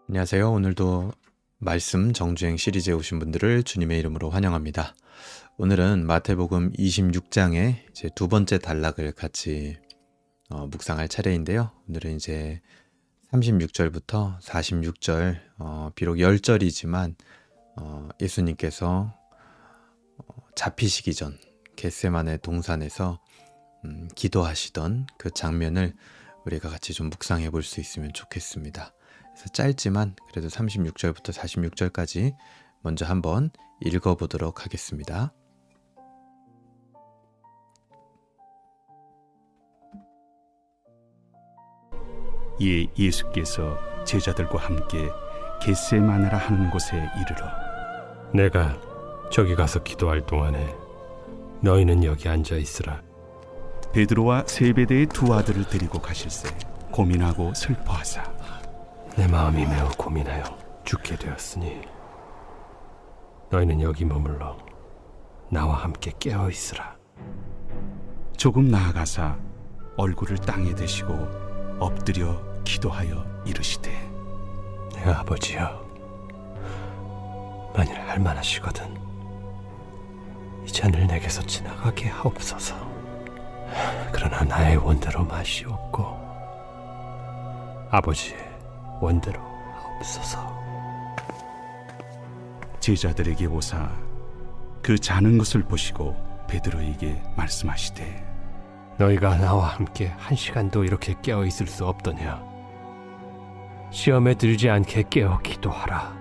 안녕하세요. 오늘도 말씀 정주행 시리즈에 오신 분들을 주님의 이름으로 환영합니다. 오늘은 마태복음 26장의 이제 두 번째 단락을 같이 묵상할 차례인데요. 오늘은 이제 36절부터 46절, 비록 10절이지만 예수님께서 잡히시기 전 겟세마네 동산에서 기도하시던 그 장면을 우리가 같이 좀 묵상해 볼 수 있으면 좋겠습니다. 그래서 짧지만 그래도 36절부터 46절까지 먼저 한번 읽어보도록 하겠습니다. 이에 예수께서 제자들과 함께 겟세마네라 하는 곳에 이르러 내가 저기 가서 기도할 동안에 너희는 여기 앉아 있으라. 베드로와 세베대의 두 아들을 데리고 가실새 고민하고 슬퍼하사 내 마음이 매우 고민하여 죽게 되었으니 너희는 여기 머물러 나와 함께 깨어 있으라. 조금 나아가사 얼굴을 땅에 대시고 엎드려 기도하여 이르시되 내 아버지여, 만일 할만하시거든 이 잔을 내게서 지나가게 하옵소서. 그러나 나의 원대로 마시옵고 아버지의 원대로 하옵소서. 제자들에게 오사 그 자는 것을 보시고 베드로에게 말씀하시되 너희가 나와 함께 한 시간도 이렇게 깨어 있을 수 없더냐? 시험에 들지 않게 깨어 기도하라.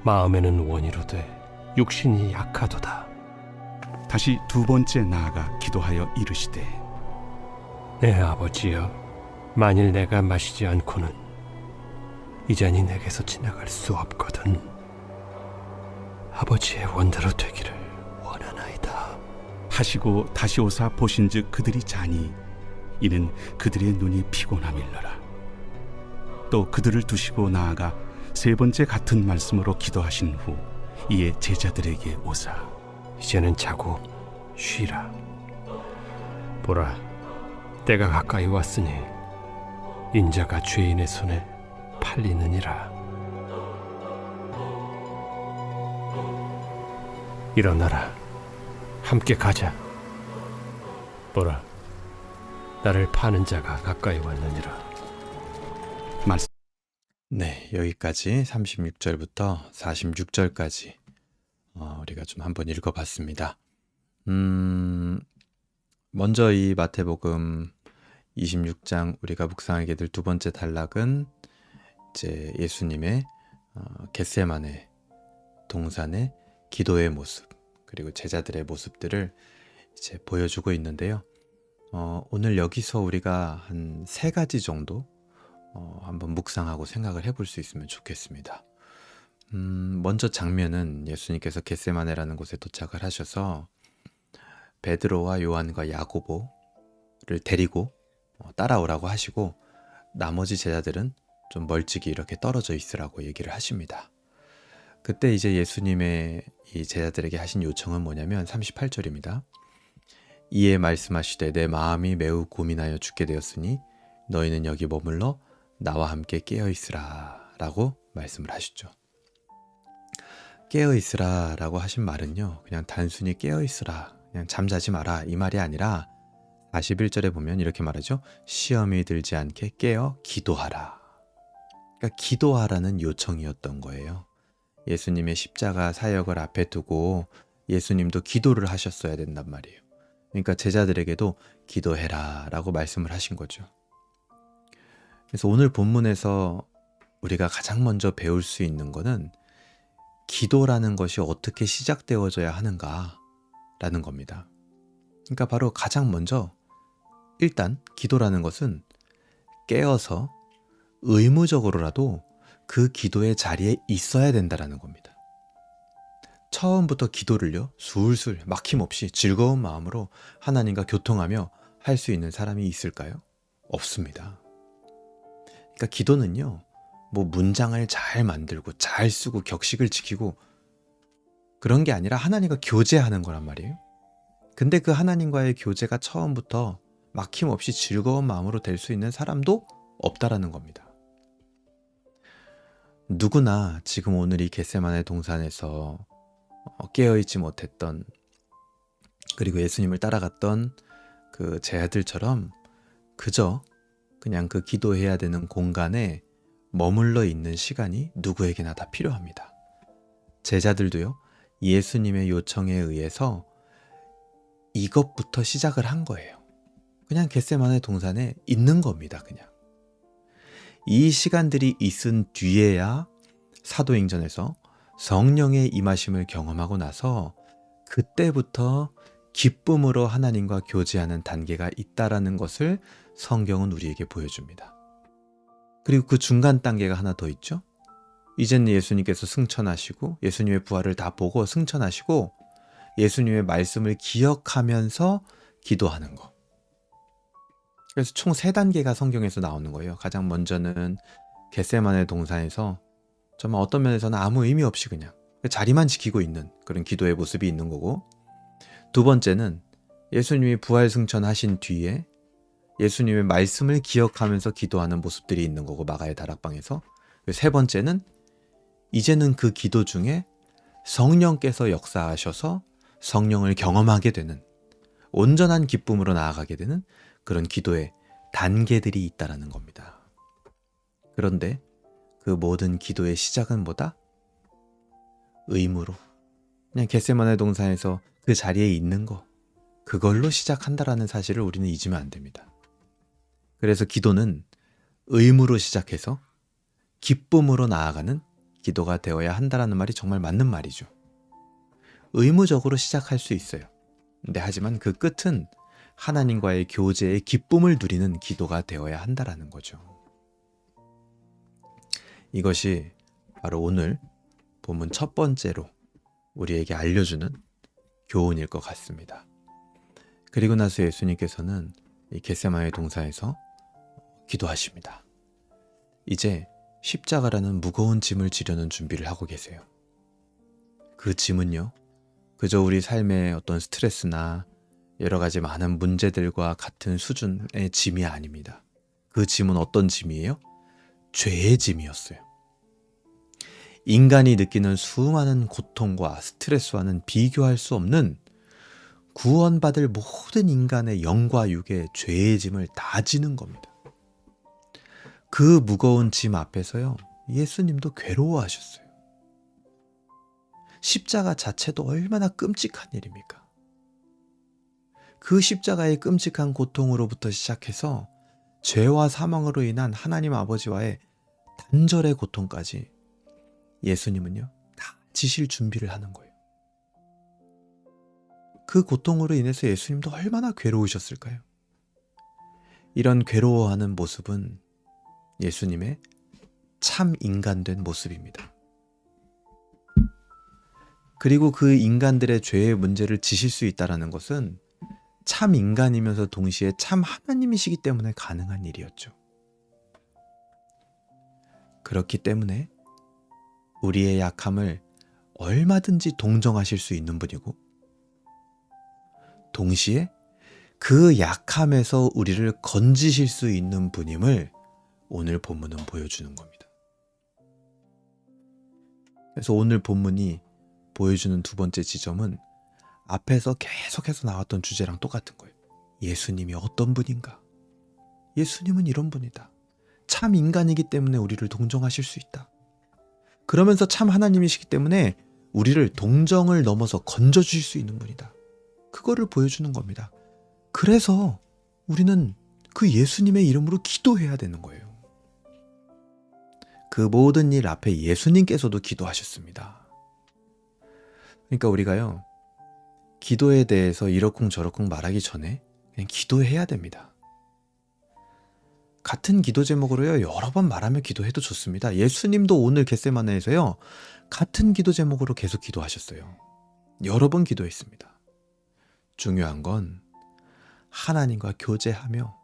마음에는 원이로되 육신이 약하도다. 다시 두 번째 나아가 기도하여 이르시되 내 아버지여, 만일 내가 마시지 않고는 이 잔이 내게서 지나갈 수 없거든. 아버지의 원대로 되기를 원하나이다. 하시고 다시 오사 보신즉 그들이 자니 이는 그들의 눈이 피곤함일러라. 또 그들을 두시고 나아가 세 번째 같은 말씀으로 기도하신 후 이에 제자들에게 오사 이제는 자고 쉬라. 보라, 때가 가까이 왔으니 인자가 죄인의 손에 팔리느니라. 일어나라, 함께 가자. 보라, 나를 파는 자가 가까이 왔느니라. 말씀 네, 여기까지 36절부터 46절까지 우리가 좀 한번 읽어봤습니다. 먼저 이 마태복음 26장 우리가 묵상하게 될 두 번째 단락은 이제 예수님의 겟세마네 동산의 기도의 모습, 그리고 제자들의 모습들을 이제 보여주고 있는데요. 오늘 여기서 우리가 한 세 가지 정도 한번 묵상하고 생각을 해볼 수 있으면 좋겠습니다. 먼저 장면은 예수님께서 겟세마네라는 곳에 도착을 하셔서 베드로와 요한과 야고보를 데리고 따라오라고 하시고 나머지 제자들은 좀 멀찍이 이렇게 떨어져 있으라고 얘기를 하십니다. 그때 이제 예수님의 이 제자들에게 하신 요청은 뭐냐면 38절입니다. 이에 말씀하시되 내 마음이 매우 고민하여 죽게 되었으니 너희는 여기 머물러 나와 함께 깨어 있으라 라고 말씀을 하시죠. 깨어 있으라 라고 하신 말은요, 그냥 단순히 깨어 있으라, 그냥 잠자지 마라 이 말이 아니라 41절에 보면 이렇게 말하죠. 시험이 들지 않게 깨어 기도하라. 그러니까 기도하라는 요청이었던 거예요. 예수님의 십자가 사역을 앞에 두고 예수님도 기도를 하셨어야 된단 말이에요. 그러니까 제자들에게도 기도해라 라고 말씀을 하신 거죠. 그래서 오늘 본문에서 우리가 가장 먼저 배울 수 있는 거는 기도라는 것이 어떻게 시작되어져야 하는가라는 겁니다. 그러니까 바로 가장 먼저 일단 기도라는 것은 깨어서 의무적으로라도 그 기도의 자리에 있어야 된다라는 겁니다. 처음부터 기도를요, 술술 막힘없이 즐거운 마음으로 하나님과 교통하며 할 수 있는 사람이 있을까요? 없습니다. 그러니까 기도는요, 뭐 문장을 잘 만들고 잘 쓰고 격식을 지키고 그런 게 아니라 하나님과 교제하는 거란 말이에요. 근데 그 하나님과의 교제가 처음부터 막힘없이 즐거운 마음으로 될 수 있는 사람도 없다라는 겁니다. 누구나 지금 오늘 이 겟세마네 동산에서 깨어있지 못했던, 그리고 예수님을 따라갔던 그 제자들처럼 그저 그냥 그 기도해야 되는 공간에 머물러 있는 시간이 누구에게나 다 필요합니다. 제자들도요, 예수님의 요청에 의해서 이것부터 시작을 한 거예요. 그냥 겟세마네 동산에 있는 겁니다. 그냥 이 시간들이 있은 뒤에야 사도행전에서 성령의 임하심을 경험하고 나서 그때부터 기쁨으로 하나님과 교제하는 단계가 있다라는 것을 성경은 우리에게 보여줍니다. 그리고 그 중간 단계가 하나 더 있죠. 이제는 예수님께서 승천하시고 예수님의 부활을 다 보고 승천하시고 예수님의 말씀을 기억하면서 기도하는 거. 그래서 총 3단계가 성경에서 나오는 거예요. 가장 먼저는 겟세마네 동산에서 정말 어떤 면에서는 아무 의미 없이 그냥 자리만 지키고 있는 그런 기도의 모습이 있는 거고, 두 번째는 예수님이 부활 승천하신 뒤에 예수님의 말씀을 기억하면서 기도하는 모습들이 있는 거고, 마가의 다락방에서. 세 번째는 이제는 그 기도 중에 성령께서 역사하셔서 성령을 경험하게 되는, 온전한 기쁨으로 나아가게 되는 그런 기도의 단계들이 있다라는 겁니다. 그런데 그 모든 기도의 시작은 뭐다? 의무로. 그냥 겟세마네 동산에서 그 자리에 있는 거, 그걸로 시작한다라는 사실을 우리는 잊으면 안 됩니다. 그래서 기도는 의무로 시작해서 기쁨으로 나아가는 기도가 되어야 한다라는 말이 정말 맞는 말이죠. 의무적으로 시작할 수 있어요. 근데 하지만 그 끝은 하나님과의 교제의 기쁨을 누리는 기도가 되어야 한다라는 거죠. 이것이 바로 오늘 본문 첫 번째로 우리에게 알려주는 교훈일 것 같습니다. 그리고 나서 예수님께서는 이 겟세마네 동산에서 기도하십니다. 이제 십자가라는 무거운 짐을 지려는 준비를 하고 계세요. 그 짐은요, 그저 우리 삶의 어떤 스트레스나 여러 가지 많은 문제들과 같은 수준의 짐이 아닙니다. 그 짐은 어떤 짐이에요? 죄의 짐이었어요. 인간이 느끼는 수많은 고통과 스트레스와는 비교할 수 없는 구원받을 모든 인간의 영과 육의 죄의 짐을 다 지는 겁니다. 그 무거운 짐 앞에서요, 예수님도 괴로워하셨어요. 십자가 자체도 얼마나 끔찍한 일입니까? 그 십자가의 끔찍한 고통으로부터 시작해서 죄와 사망으로 인한 하나님 아버지와의 단절의 고통까지 예수님은요, 다 지실 준비를 하는 거예요. 그 고통으로 인해서 예수님도 얼마나 괴로우셨을까요? 이런 괴로워하는 모습은 예수님의 참 인간된 모습입니다. 그리고 그 인간들의 죄의 문제를 지실 수 있다는 것은 참 인간이면서 동시에 참 하나님이시기 때문에 가능한 일이었죠. 그렇기 때문에 우리의 약함을 얼마든지 동정하실 수 있는 분이고, 동시에 그 약함에서 우리를 건지실 수 있는 분임을 오늘 본문은 보여주는 겁니다. 그래서 오늘 본문이 보여주는 두 번째 지점은 앞에서 계속해서 나왔던 주제랑 똑같은 거예요. 예수님이 어떤 분인가? 예수님은 이런 분이다. 참 인간이기 때문에 우리를 동정하실 수 있다. 그러면서 참 하나님이시기 때문에 우리를 동정을 넘어서 건져주실 수 있는 분이다. 그거를 보여주는 겁니다. 그래서 우리는 그 예수님의 이름으로 기도해야 되는 거예요. 그 모든 일 앞에 예수님께서도 기도하셨습니다. 그러니까 우리가요, 기도에 대해서 이러쿵저러쿵 말하기 전에 그냥 기도해야 됩니다. 같은 기도 제목으로요, 여러 번 말하며 기도해도 좋습니다. 예수님도 오늘 겟세마네에서요, 같은 기도 제목으로 계속 기도하셨어요. 여러 번 기도했습니다. 중요한 건 하나님과 교제하며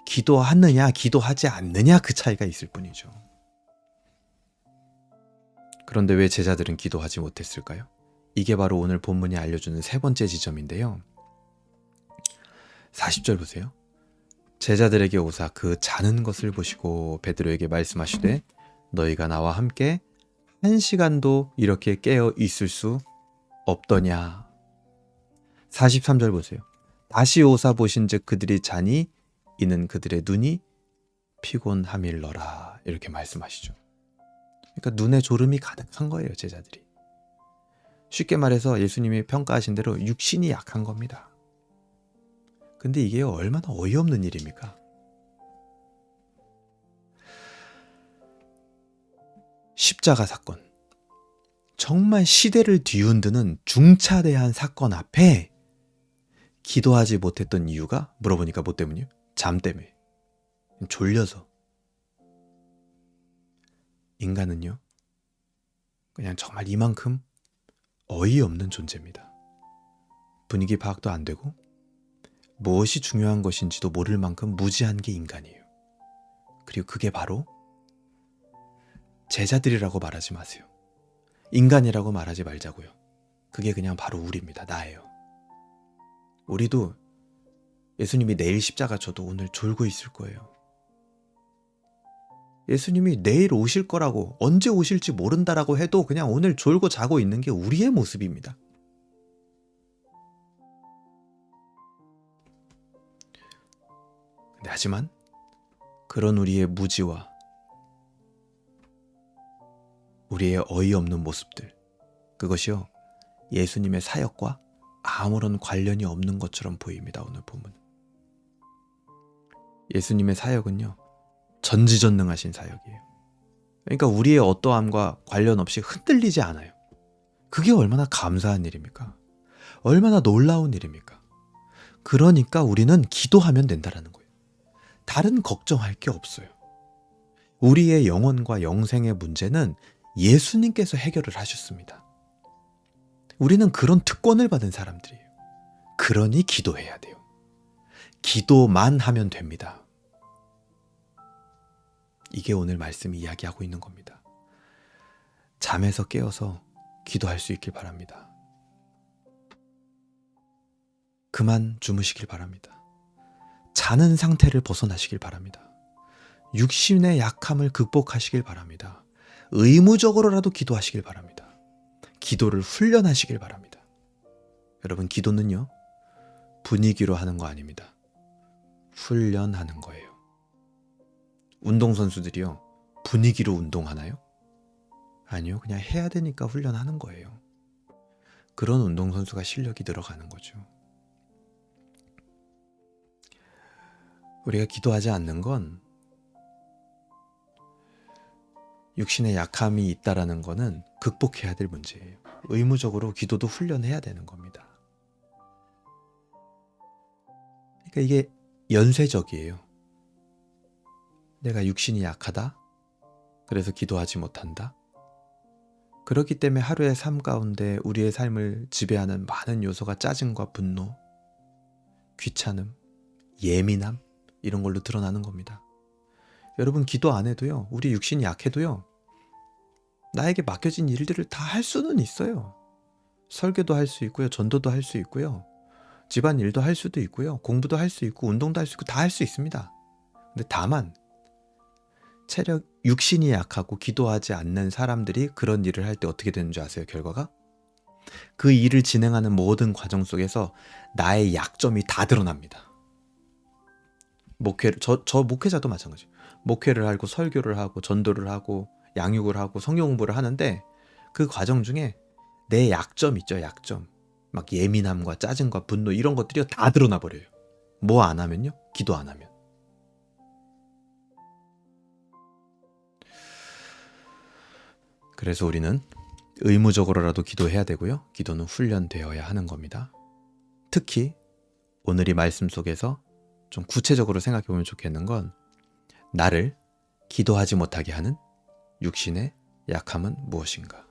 기도하느냐 기도하지 않느냐 그 차이가 있을 뿐이죠. 그런데 왜 제자들은 기도하지 못했을까요? 이게 바로 오늘 본문이 알려주는 세 번째 지점인데요. 40절 보세요. 제자들에게 오사 그 자는 것을 보시고 베드로에게 말씀하시되 너희가 나와 함께 1시간도 이렇게 깨어 있을 수 없더냐. 43절 보세요. 다시 오사 보신즉 그들이 자니 이는 그들의 눈이 피곤함일러라. 이렇게 말씀하시죠. 그러니까 눈에 졸음이 가득한 거예요, 제자들이. 쉽게 말해서 예수님이 평가하신 대로 육신이 약한 겁니다. 근데 이게 얼마나 어이없는 일입니까? 십자가 사건. 정말 시대를 뒤흔드는 중차대한 사건 앞에 기도하지 못했던 이유가 물어보니까 뭐 때문이요? 잠 때문에. 졸려서. 인간은요, 그냥 정말 이만큼 어이없는 존재입니다. 분위기 파악도 안 되고 무엇이 중요한 것인지도 모를 만큼 무지한 게 인간이에요. 그리고 그게 바로 제자들이라고 말하지 마세요. 인간이라고 말하지 말자고요. 그게 그냥 바로 우리입니다. 나예요. 우리도 예수님이 내일 십자가 져도 오늘 졸고 있을 거예요. 예수님이 내일 오실 거라고, 언제 오실지 모른다라고 해도 그냥 오늘 졸고 자고 있는 게 우리의 모습입니다. 근데 하지만 그런 우리의 무지와 우리의 어이없는 모습들, 그것이요, 예수님의 사역과 아무런 관련이 없는 것처럼 보입니다. 오늘 본문. 예수님의 사역은요, 전지전능하신 사역이에요. 그러니까 우리의 어떠함과 관련 없이 흔들리지 않아요. 그게 얼마나 감사한 일입니까? 얼마나 놀라운 일입니까? 그러니까 우리는 기도하면 된다라는 거예요. 다른 걱정할 게 없어요. 우리의 영혼과 영생의 문제는 예수님께서 해결을 하셨습니다. 우리는 그런 특권을 받은 사람들이에요. 그러니 기도해야 돼요. 기도만 하면 됩니다. 이게 오늘 말씀이 이야기하고 있는 겁니다. 잠에서 깨어서 기도할 수 있길 바랍니다. 그만 주무시길 바랍니다. 자는 상태를 벗어나시길 바랍니다. 육신의 약함을 극복하시길 바랍니다. 의무적으로라도 기도하시길 바랍니다. 기도를 훈련하시길 바랍니다. 여러분, 기도는요, 분위기로 하는 거 아닙니다. 훈련하는 거예요. 운동선수들이요, 분위기로 운동하나요? 아니요, 그냥 해야 되니까 훈련하는 거예요. 그런 운동선수가 실력이 늘어가는 거죠. 우리가 기도하지 않는 건 육신의 약함이 있다라는 거는 극복해야 될 문제예요. 의무적으로 기도도 훈련해야 되는 겁니다. 그러니까 이게 연쇄적이에요. 내가 육신이 약하다? 그래서 기도하지 못한다? 그렇기 때문에 하루의 삶 가운데 우리의 삶을 지배하는 많은 요소가 짜증과 분노, 귀찮음, 예민함, 이런 걸로 드러나는 겁니다. 여러분, 기도 안 해도요, 우리 육신이 약해도요, 나에게 맡겨진 일들을 다 할 수는 있어요. 설교도 할 수 있고요, 전도도 할 수 있고요, 집안일도 할 수도 있고요, 공부도 할 수 있고, 운동도 할 수 있고, 다 할 수 있습니다. 근데 다만 육신이 약하고 기도하지 않는 사람들이 그런 일을 할 때 어떻게 되는 줄 아세요? 결과가? 그 일을 진행하는 모든 과정 속에서 나의 약점이 다 드러납니다. 저 목회자도 마찬가지예요. 목회를 하고 설교를 하고 전도를 하고 양육을 하고 성경 공부를 하는데 그 과정 중에 내 약점 있죠, 약점. 막 예민함과 짜증과 분노, 이런 것들이 다 드러나 버려요. 뭐 안 하면요? 기도 안 하면. 그래서 우리는 의무적으로라도 기도해야 되고요. 기도는 훈련되어야 하는 겁니다. 특히 오늘 이 말씀 속에서 좀 구체적으로 생각해 보면 좋겠는 건, 나를 기도하지 못하게 하는 육신의 약함은 무엇인가?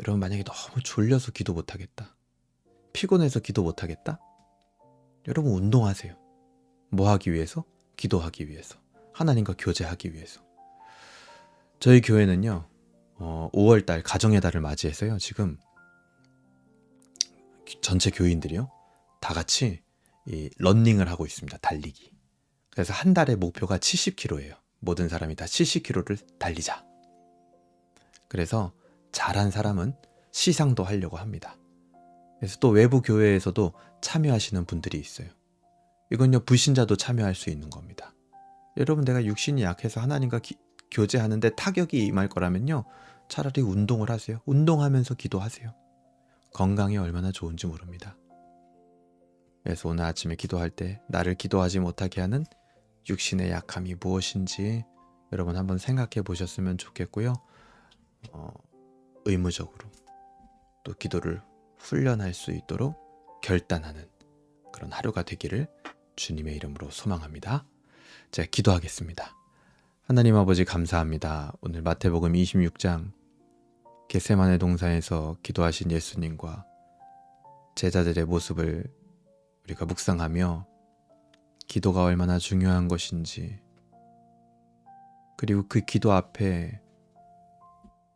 여러분, 만약에 너무 졸려서 기도 못하겠다, 피곤해서 기도 못하겠다? 여러분, 운동하세요. 뭐 하기 위해서? 기도하기 위해서. 하나님과 교제하기 위해서. 저희 교회는요, 5월달 가정의 달을 맞이해서요, 지금 전체 교인들이요, 다 같이 이 러닝을 하고 있습니다. 달리기. 그래서 한 달에 목표가 70km예요. 모든 사람이 다 70km를 달리자. 그래서 잘한 사람은 시상도 하려고 합니다. 그래서 또 외부 교회에서도 참여하시는 분들이 있어요. 이건요, 불신자도 참여할 수 있는 겁니다. 여러분, 내가 육신이 약해서 하나님과 교제하는데 타격이 임할 거라면요, 차라리 운동을 하세요. 운동하면서 기도하세요. 건강에 얼마나 좋은지 모릅니다. 그래서 오늘 아침에 기도할 때 나를 기도하지 못하게 하는 육신의 약함이 무엇인지 여러분 한번 생각해 보셨으면 좋겠고요. 의무적으로 또 기도를 훈련할 수 있도록 결단하는 그런 하루가 되기를 주님의 이름으로 소망합니다. 제가 기도하겠습니다. 하나님 아버지, 감사합니다. 오늘 마태복음 26장 겟세마네 동산에서 기도하신 예수님과 제자들의 모습을 우리가 묵상하며 기도가 얼마나 중요한 것인지, 그리고 그 기도 앞에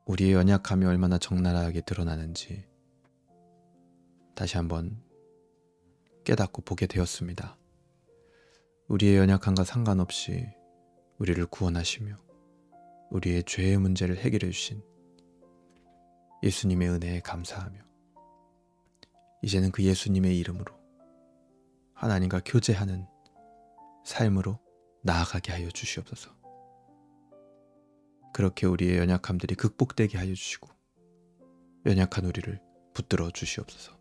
우리의 연약함이 얼마나 적나라하게 드러나는지 다시 한번 깨닫고 보게 되었습니다. 우리의 연약함과 상관없이 우리를 구원하시며 우리의 죄의 문제를 해결해 주신 예수님의 은혜에 감사하며 이제는 그 예수님의 이름으로 하나님과 교제하는 삶으로 나아가게 하여 주시옵소서. 그렇게 우리의 연약함들이 극복되게 하여 주시고 연약한 우리를 붙들어 주시옵소서.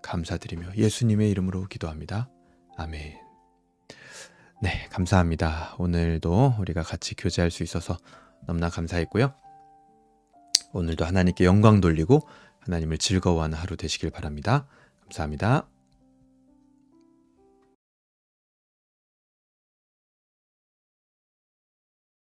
감사드리며 예수님의 이름으로 기도합니다. 아멘. 네, 감사합니다. 오늘도 우리가 같이 교제할 수 있어서 너무나 감사했고요. 오늘도 하나님께 영광 돌리고 하나님을 즐거워하는 하루 되시길 바랍니다. 감사합니다.